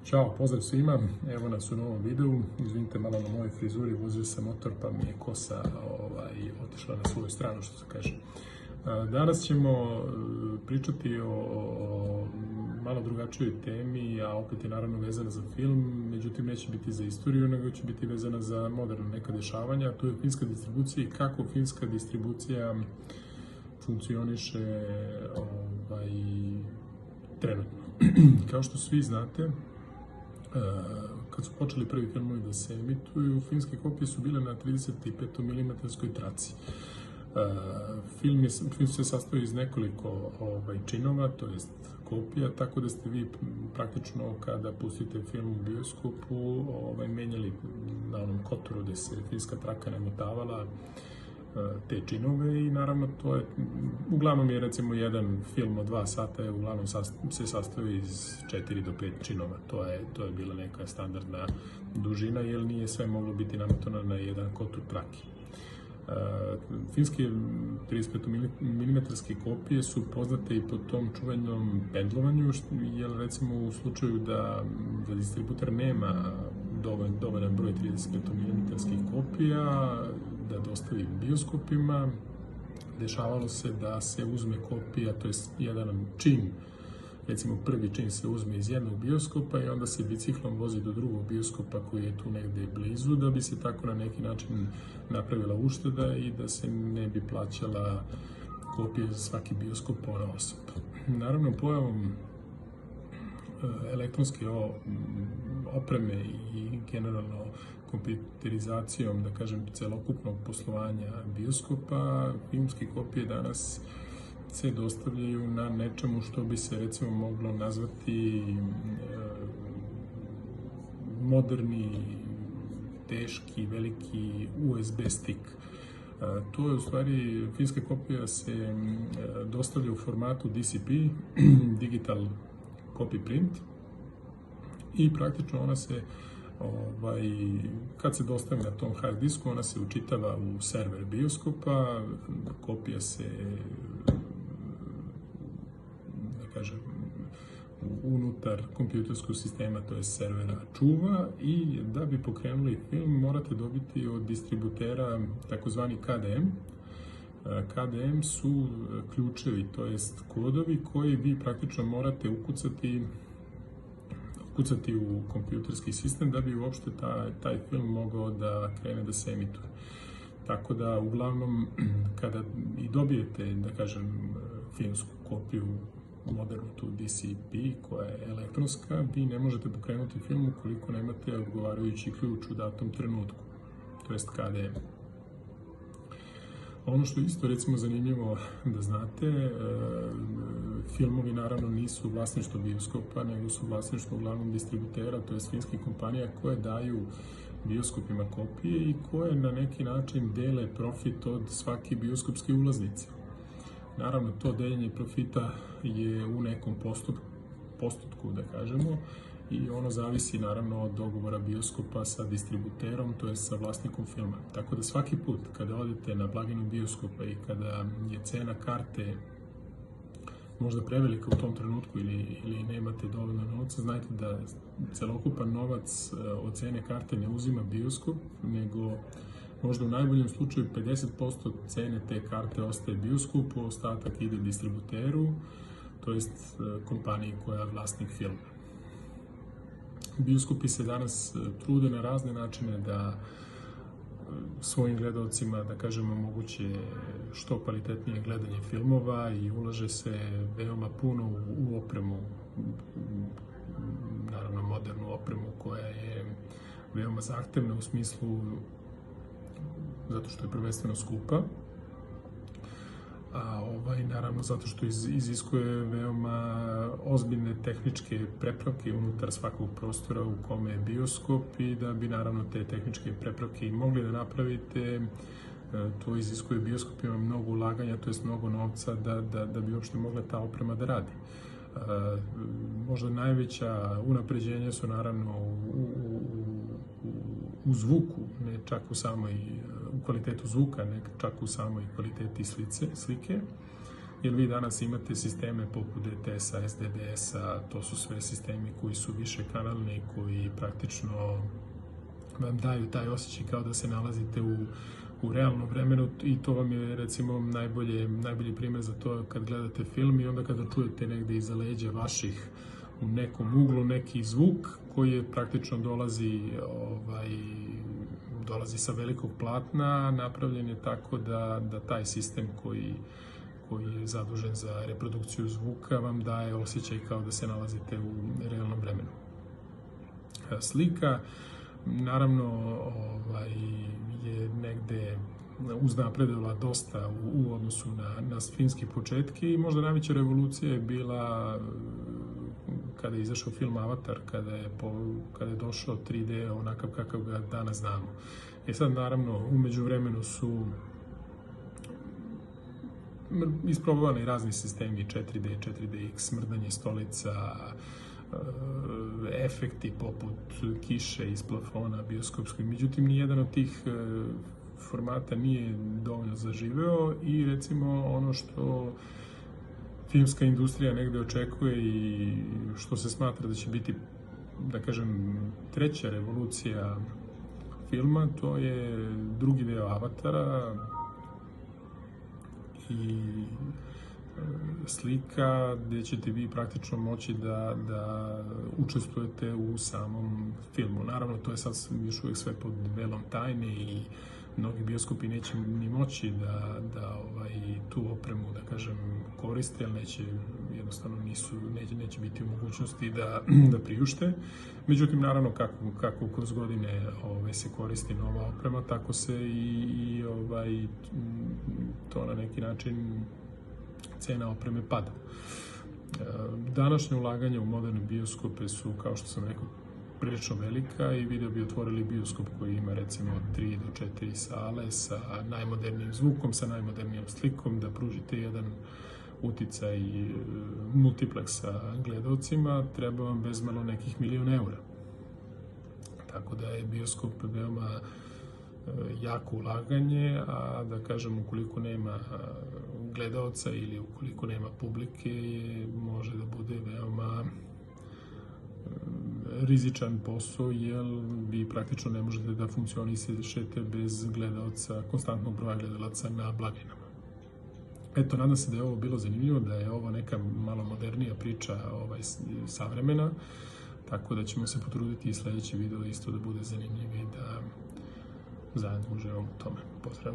Ćao, pozdrav svima, evo nas u novom videu. Izvinite malo na mojoj frizuri, vozio sam motor pa mi je kosa otišla na svoju stranu, što se kaže. Danas ćemo pričati o malo drugačijoj temi, a opet je naravno vezana za film, međutim neće biti za istoriju, nego će biti vezana za moderna neka dešavanja. To je filmska distribucija i kako filmska distribucija funkcioniše trenutno. Kao što svi znate, kad su počeli prvi filmovi da se emituju, filmske kopije su bile na 35 mm traci. Film se sastoji iz nekoliko činova, to jest kopija, tako da ste vi praktično kada pustite film u bioskopu menjali na onom kotoru gde se filmska traka namotavala te činove i naravno to je, uglavnom je recimo jedan film od 2 sata uglavnom se sastoji iz 4 do 5 činova, to je bila neka standardna dužina jer nije sve moglo biti namotano na jedan kotur trake. Filmske 35 mm kopije su poznate i po tom čuvenom pendlovanju, jer recimo u slučaju da distributer nema dovoljan broj 35 mm kopija da dostavi bioskopima, dešavalo se da se uzme kopija, to je jedan čin, recimo prvi čin se uzme iz jednog bioskopa i onda se biciklom vozi do drugog bioskopa koji je tu negde blizu, da bi se tako na neki način napravila ušteda i da se ne bi plaćala kopija za svaki bioskop ponaosob. Naravno, pojavom elektronske opreme i generalno kompjuterizacijom, da kažem, celokupnog poslovanja bioskopa, filmske kopije danas se dostavljaju na nečemu što bi se recimo moglo nazvati moderni, teški, veliki USB stick. To je u stvari, filmska kopija se dostavlja u formatu DCP, Digital Copy Print, i praktično ona se kad se dostavi na tom hard disku, ona se učitava u server bioskopa, kopija se unutar kompjuterskog sistema, to je servera, čuva, i da bi pokrenuli film morate dobiti od distributera takozvani KDM. KDM su ključevi, to jest kodovi koji vi praktično morate ukucati u kompjuterski sistem da bi uopšte taj film mogao da krene da se emituje. Tako da, uglavnom, kada i dobijete, da kažem, filmsku kopiju, modernu tu DCP, koja je elektronska, vi ne možete pokrenuti film ukoliko nemate odgovarajući ključ u datom trenutku, to jest KDM. Ono što isto, recimo, zanimljivo da znate, filmovi naravno nisu vlasništvo bioskopa, nego su vlasništvo uglavnom distributera, to jest filmskih kompanija koje daju bioskopima kopije i koje na neki način dele profit od svake bioskopske ulaznice. Naravno, to deljenje profita je u nekom postotku, da kažemo, i ono zavisi naravno od dogovora bioskopa sa distributerom, to je sa vlasnikom filma. Tako da svaki put kada odete na blagajnu bioskopa i kada je cena karte možda prevelika u tom trenutku ili nemate dovoljno novca, znajte da celokupan novac od cene karte ne uzima bioskop, nego možda u najboljem slučaju 50% cene te karte ostaje bioskopu, ostatak ide distributeru, to jest kompaniji koja je vlasnik filma. Bioskopi se danas trude na razne načine da svojim gledalcima, da kažemo, omoguće što kvalitetnije gledanje filmova i ulaže se veoma puno u opremu, naravno modernu opremu koja je veoma zahtevna u smislu zato što je prvenstveno skupa, a naravno zato što iziskuje veoma ozbiljne tehničke prepravke unutar svakog prostora u kome je bioskop, i da bi naravno te tehničke prepravke i mogli da napravite, to iziskuje bioskopima mnogo ulaganja, to jest mnogo novca da bi uopšte mogla ta oprema da radi. Možda najveća unapređenja su naravno u zvuku, ne čak u kvalitetu zvuka, ne čak u samoj kvaliteti slike. jer vi danas imate sisteme poput DTS-a, SDDS-a, to su sve sistemi koji su više kanalni, koji praktično vam daju taj osjećaj kao da se nalazite u realnom vremenu i to vam je recimo najbolji primjer za to kad gledate film i onda kada čujete negde iza leđa vaših u nekom uglu neki zvuk koji je praktično dolazi sa velikog platna, napravljen je tako da taj sistem koji je zadužen za reprodukciju zvuka vam daje osjećaj kao da se nalazite u realnom vremenu. Slika naravno je negde uznapredovala dosta u odnosu na filmske početke i možda najveća revolucija je bila kada je izašao film Avatar, kada je došao 3D onakav kakav ga danas znamo. Sad naravno u međuvremenu su isprobavani razni sistemi 4D, 4DX, smrdanje stolica, efekti poput kiše iz plafona bioskopskog. Međutim, nijedan od tih formata nije dovoljno zaživeo i recimo ono što filmska industrija negde očekuje i što se smatra da će biti, da kažem, treća revolucija filma, to je drugi deo Avatara i slika gdje ćete vi praktično moći da učestvujete u samom filmu. Naravno, to je sad još uvijek sve pod velom tajne i mnogi bioskopi neće ni moći da tu opremu, da kažem, koriste, ali jednostavno neće biti u mogućnosti da priušte. Međutim, naravno, kako kroz godine se koristi nova oprema, tako se i to na neki način cena opreme pada. Današnje ulaganje u moderne bioskope su, kao što sam rekao, prilično velika i video bi otvorili bioskop koji ima recimo 3 do 4 sale sa najmodernijim zvukom, sa najmodernijom slikom, da pružite jedan uticaj multipleksa gledalcima, treba vam bezmalo nekih 1.000.000 eura. Tako da je bioskop veoma jako ulaganje, a da kažem, ukoliko nema gledalca ili ukoliko nema publike, može da bude veoma rizičan posao, jer vi praktično ne možete da funkcionišete bez gledalca, konstantnog broja gledalaca na blagajnama. Eto, nadam se da je ovo bilo zanimljivo, da je ovo neka malo modernija priča savremena, tako da ćemo se potruditi i sledeći video isto da bude zanimljiv i da zajedno uživamo u tome. Pozdrav!